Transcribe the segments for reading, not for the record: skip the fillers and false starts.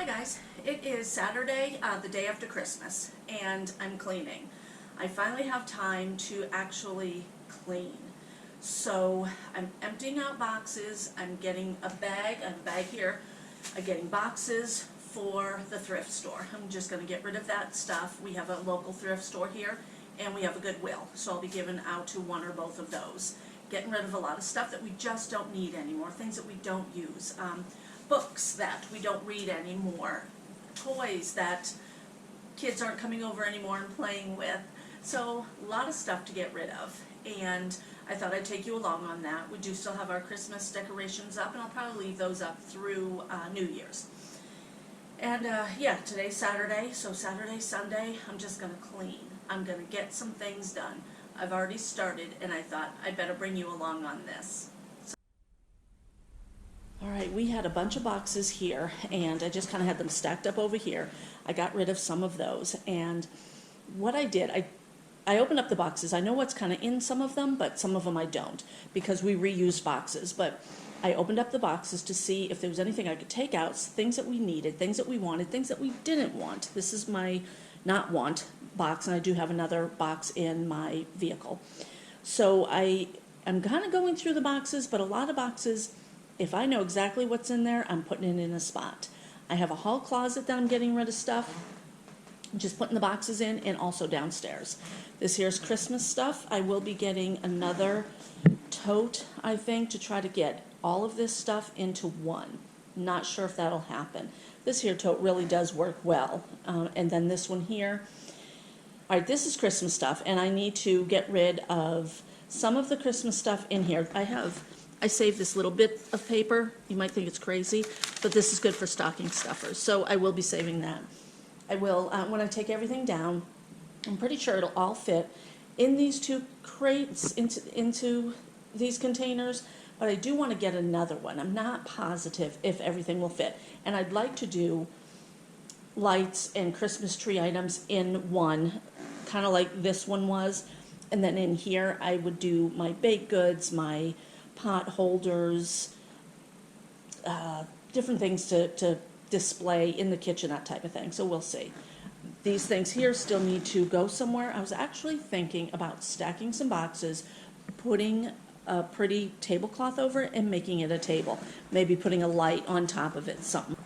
Hi guys, it is Saturday, the day after Christmas, and I'm cleaning. I finally have time to actually clean. So I'm emptying out boxes, I'm getting a bag, I have a bag here, I'm getting boxes for the thrift store. I'm just going to get rid of that stuff. We have a local thrift store here, and we have a Goodwill, so I'll be giving out to one or both of those. Getting rid of a lot of stuff that we just don't need anymore, things that we don't use. Books that we don't read anymore, toys that kids aren't coming over anymore and playing with. So a lot of stuff to get rid of, and I thought I'd take you along on that. We do still have our Christmas decorations up, and I'll probably leave those up through New Year's. And yeah, today's Saturday, so Saturday, Sunday, I'm just going to clean. I'm going to get some things done. I've already started, and I thought I'd better bring you along on this. Alright, we had a bunch of boxes here, and I just kind of had them stacked up over here. I got rid of some of those, and what I did, I opened up the boxes. I know what's kind of in some of them, but some of them I don't, because we reuse boxes. But I opened up the boxes to see if there was anything I could take out, things that we needed, things that we wanted, things that we didn't want. This is my not want box, and I do have another box in my vehicle. So I am kind of going through the boxes, but a lot of boxes, if I know exactly what's in there, I'm putting it in a spot. I have a hall closet that I'm getting rid of stuff, just putting the boxes in, and also downstairs. This here's Christmas stuff. I will be getting another tote, I think, to try to get all of this stuff into one. Not sure if that'll happen. This here tote really does work well. And then this one here. All right, this is Christmas stuff, and I need to get rid of some of the Christmas stuff in here. I saved this little bit of paper. You might think it's crazy, but this is good for stocking stuffers, so I will be saving that. I will, when I take everything down, I'm pretty sure it'll all fit in these two crates, into these containers, but I do want to get another one. I'm not positive if everything will fit, and I'd like to do lights and Christmas tree items in one, kind of like this one was, and then in here I would do my baked goods, my pot holders, different things to display in the kitchen, that type of thing. So we'll see. These things here still need to go somewhere. I was actually thinking about stacking some boxes, putting a pretty tablecloth over it, and making it a table. Maybe putting a light on top of it, something.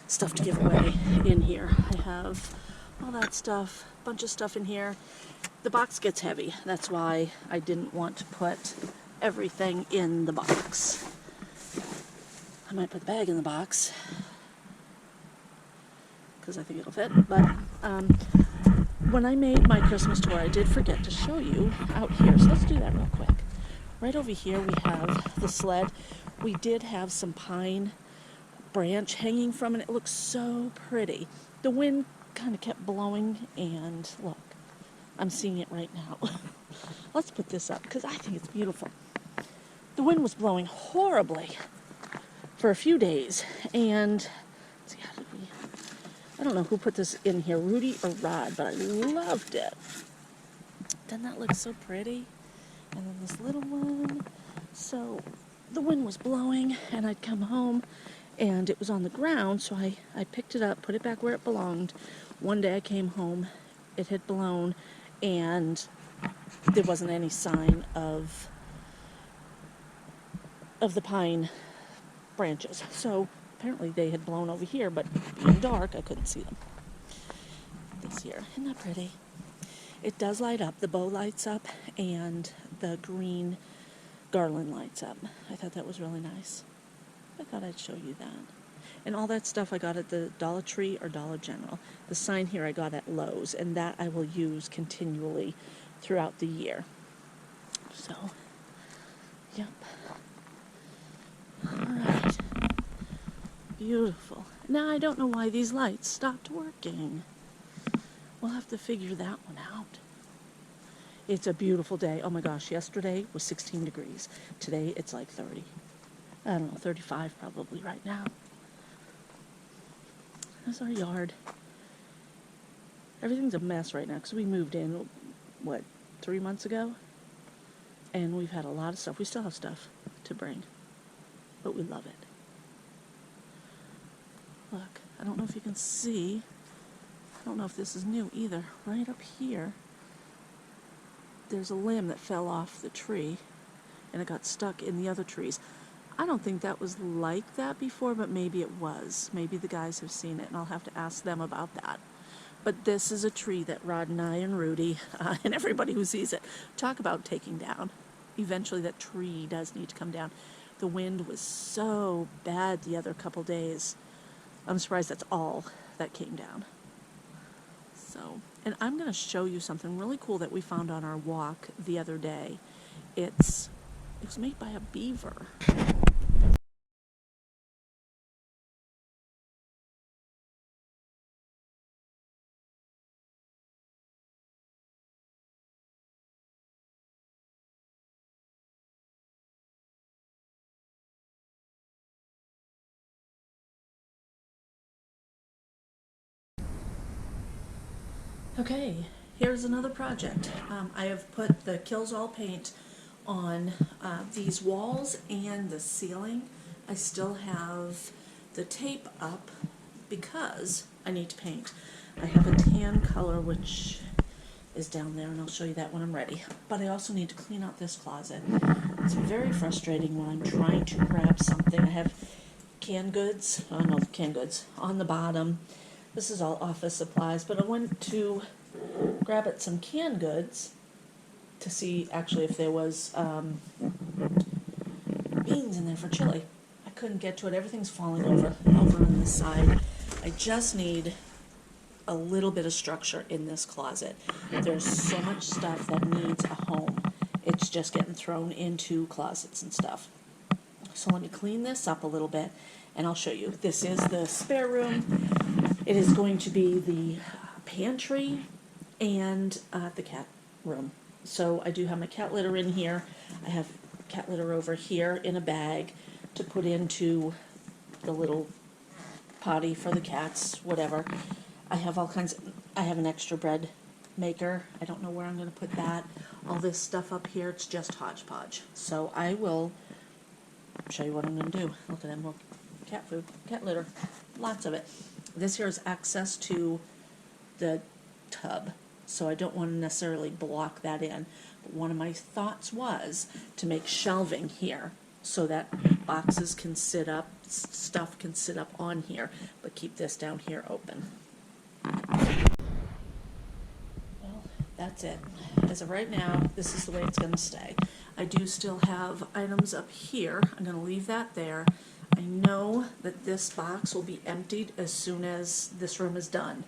Stuff to give away in here. I have all that stuff, a bunch of stuff in here. The box gets heavy. That's why I didn't want to put everything in the box. I might put the bag in the box because I think it'll fit, but when I made my Christmas tour, I did forget to show you out here, so let's do that real quick. Right over here we have the sled. We did have some pine branch hanging from it. It looks so pretty. The wind kind of kept blowing, and look, I'm seeing it right now. Let's put this up because I think it's beautiful. The wind was blowing horribly for a few days, and let's see, I don't know who put this in here, Rudy or Rod, but I loved it. Doesn't that look so pretty? And then this little one. So the wind was blowing, and I'd come home, and it was on the ground, so I picked it up, put it back where it belonged. One day I came home, it had blown, and there wasn't any sign of the pine branches. So apparently they had blown over here, but being dark, I couldn't see them. This here, isn't that pretty? It does light up. The bow lights up, and the green garland lights up. I thought that was really nice. I thought I'd show you that. And all that stuff I got at the Dollar Tree or Dollar General. The sign here I got at Lowe's, and that I will use continually throughout the year. So, yep. Alright. Beautiful. Now I don't know why these lights stopped working. We'll have to figure that one out. It's a beautiful day. Oh my gosh, yesterday was 16 degrees. Today it's like 30. I don't know, 35 probably right now. That's our yard. Everything's a mess right now because we moved in, 3 months ago? And we've had a lot of stuff. We still have stuff to bring, but we love it. look, I don't know if you can see, I don't know if this is new either, right up here, there's a limb that fell off the tree and it got stuck in the other trees. I don't think that was like that before, but maybe it was. Maybe the guys have seen it, and I'll have to ask them about that. But this is a tree that Rod and I and Rudy and everybody who sees it talk about taking down. Eventually that tree does need to come down. The wind was so bad the other couple days. I'm surprised that's all that came down. So, and I'm going to show you something really cool that we found on our walk the other day. It was made by a beaver. Okay, here's another project. I have put the Kills All paint on these walls and the ceiling. I still have the tape up because I need to paint. I have a tan color which is down there, and I'll show you that when I'm ready. But I also need to clean out this closet. It's very frustrating when I'm trying to grab something. I have canned goods, on the bottom. This is all office supplies, but I went to grab at some canned goods to see actually if there was beans in there for chili. I couldn't get to it. Everything's falling over on this side. I just need a little bit of structure in this closet. There's so much stuff that needs a home. It's just getting thrown into closets and stuff. So let me clean this up a little bit and I'll show you. This is the spare room. It is going to be the pantry and the cat room. So I do have my cat litter in here. I have cat litter over here in a bag to put into the little potty for the cats, whatever. I have all kinds of, I have an extra bread maker. I don't know where I'm going to put that. All this stuff up here, it's just hodgepodge. So I will show you what I'm going to do. Look at that, more cat food, cat litter, lots of it. This here is access to the tub, so I don't want to necessarily block that in. But one of my thoughts was to make shelving here so that boxes can sit up, stuff can sit up on here, but keep this down here open. Well, that's it. As of right now, this is the way it's going to stay. I do still have items up here. I'm going to leave that there. I know that this box will be emptied as soon as this room is done.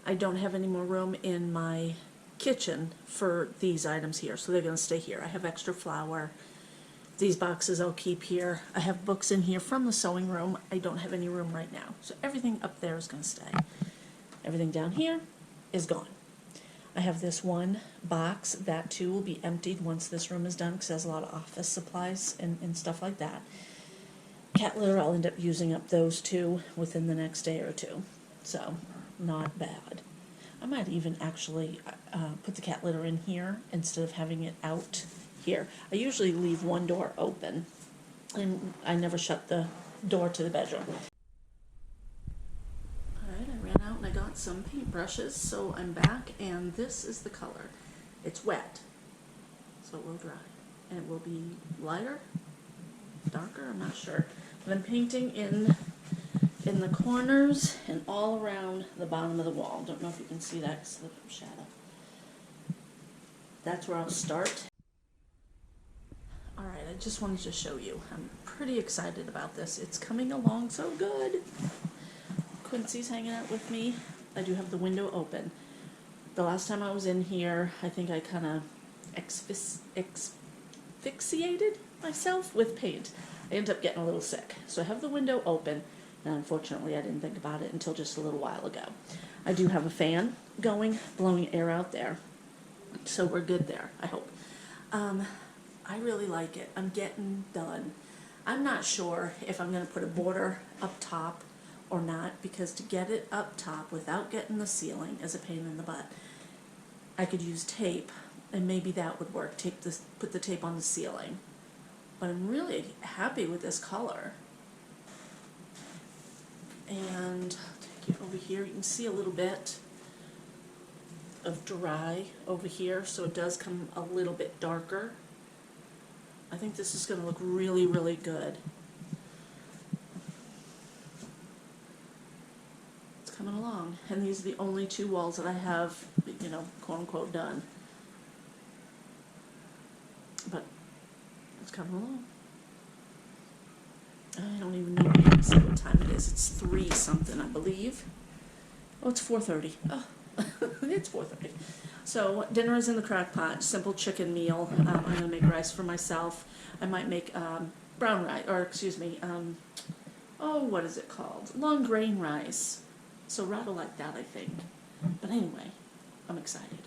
I don't have any more room in my kitchen for these items here, so they're going to stay here. I have extra flour. These boxes I'll keep here. I have books in here from the sewing room. I don't have any room right now, so everything up there is going to stay. Everything down here is gone. I have this one box. That too will be emptied once this room is done because it has a lot of office supplies and stuff like that. Cat litter, I'll end up using up those two within the next day or two, so not bad. I might even actually put the cat litter in here instead of having it out here. I usually leave one door open, and I never shut the door to the bedroom. Alright, I ran out and I got some paintbrushes, so I'm back, and this is the color. It's wet, so it will dry, and it will be lighter, darker, I'm not sure. But I'm painting in the corners and all around the bottom of the wall. Don't know if you can see that because of the shadow. That's where I'll start. Alright, I just wanted to show you. I'm pretty excited about this. It's coming along so good. Quincy's hanging out with me. I do have the window open. The last time I was in here, I think I kind of asphyxiated myself with paint. I ended up getting a little sick. So I have the window open, and unfortunately I didn't think about it until just a little while ago. I do have a fan going, blowing air out there. So we're good there, I hope. I really like it. I'm getting done. I'm not sure if I'm going to put a border up top or not, because to get it up top without getting the ceiling is a pain in the butt. I could use tape, and maybe that would work. Put the tape on the ceiling. But I'm really happy with this color. And take it over here, you can see a little bit of dry over here, so it does come a little bit darker. I think this is going to look really, really good. It's coming along, and these are the only two walls that I have, you know, quote unquote done. But it's coming along. I don't even know what time it is. It's 3 something, I believe. Oh, it's 4:30. Oh, it's 4:30. So dinner is in the crock pot. Simple chicken meal. I'm gonna make rice for myself. I might make brown rice, or excuse me, oh, what is it called? Long grain rice. So Rod will like that, I think. But anyway, I'm excited.